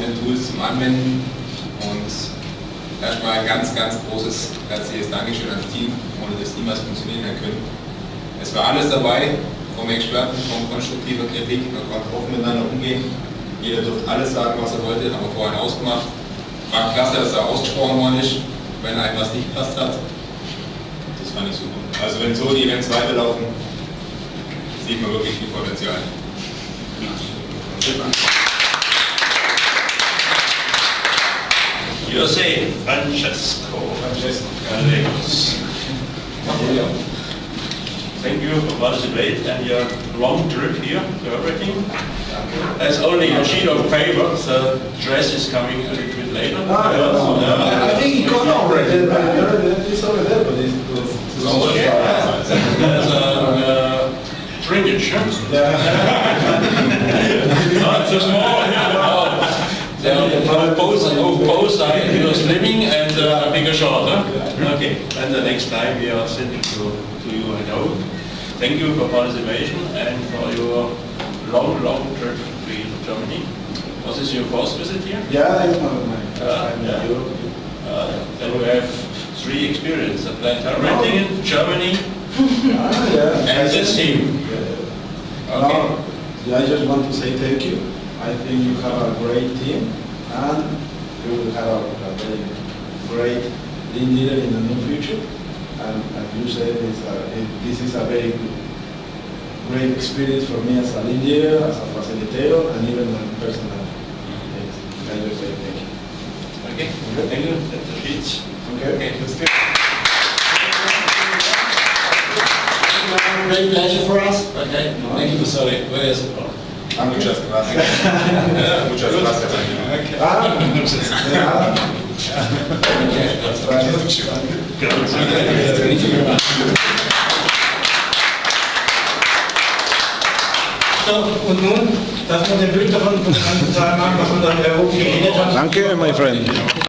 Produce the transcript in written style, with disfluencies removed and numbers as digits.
den Tools zum Anwenden. Und erstmal ein ganz, ganz großes, herzliches Dankeschön ans Team, ohne das niemals funktionieren hätte können. Es war alles dabei, vom Experten, von konstruktiver Kritik, man konnte offen miteinander umgehen. Jeder durfte alles sagen, was er wollte, haben wir vorhin ausgemacht. War klasse, dass er ausgesprochen worden ist, wenn einem was nicht passt hat. Das fand ich super. Also wenn so die Events weiterlaufen, sieht man wirklich viel Potenzial. Jose, Francesco. Thank you for participating and your long trip here to Herbrechtingen. There's only a sheet of paper, the dress is coming a little bit later. I think it got already. It's over there, but it's There's a shrinkage, huh? Not so small, yeah. Both sides you are slimming and a bigger short, huh? Okay, and the next time we are sending to you, I know. Thank you for participation and for your long trip to Germany. Was this your first visit here? Yeah, it's one of my first time. Then we have 3 experiences: Aplaudieron, Germany, and this team. Okay. No, I just want to say thank you. I think you have a great team, and you will have a very great team leader in the near future. And as you said, this is a very great experience for me as a leader, as a facilitator, and even my personal. I just say thank you. Okay, thank you. That's the sheets. Okay, let's do it. Great pleasure for us. Okay, thank you for sorry. Where is it? Muchas gracias. Muchas gracias. So, und nun, dass wir den Bild davon machen, was wir dann oben geredet haben. Danke, my friend.